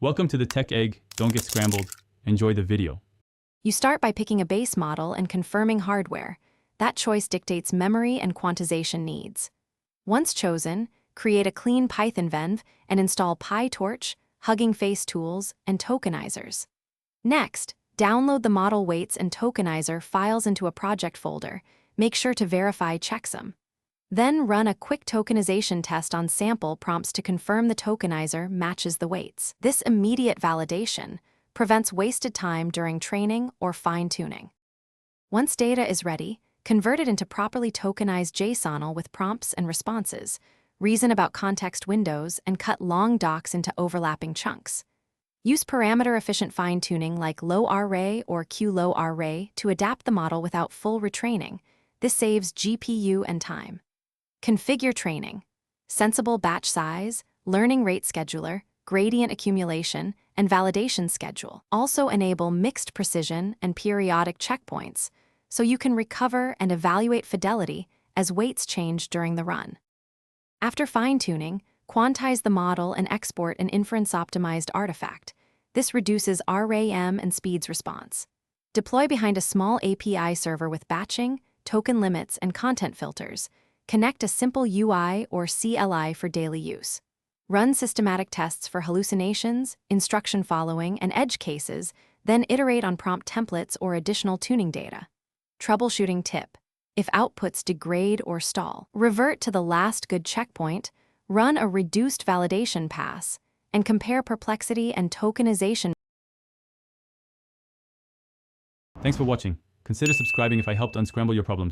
Welcome to the Tech Egg. Don't get scrambled. Enjoy the video. You start by picking a base model and confirming hardware. That choice dictates memory and quantization needs. Once chosen, create a clean Python venv and install PyTorch, Hugging Face tools, and tokenizers. Next, download the model weights and tokenizer files into a project folder. Make sure to verify checksum. Then run a quick tokenization test on sample prompts to confirm the tokenizer matches the weights. This immediate validation prevents wasted time during training or fine-tuning. Once data is ready, convert it into properly tokenized JSON with prompts and responses, reason about context windows, and cut long docs into overlapping chunks. Use parameter-efficient fine-tuning like low-RAy or QLow-RAy to adapt the model without full retraining. This saves GPU and time. Configure training. Sensible batch size, learning rate scheduler, gradient accumulation, and validation schedule. Also enable mixed precision and periodic checkpoints, so you can recover and evaluate fidelity as weights change during the run. After fine-tuning, quantize the model and export an inference-optimized artifact. This reduces RAM and speeds response. Deploy behind a small API server with batching, token limits, and content filters. Connect a simple UI or CLI for daily use. Run systematic tests for hallucinations, instruction following, and edge cases, then iterate on prompt templates or additional tuning data. Troubleshooting tip. If outputs degrade or stall, revert to the last good checkpoint, run a reduced validation pass, and compare perplexity and tokenization. Thanks for watching. Consider subscribing if I helped unscramble your problems.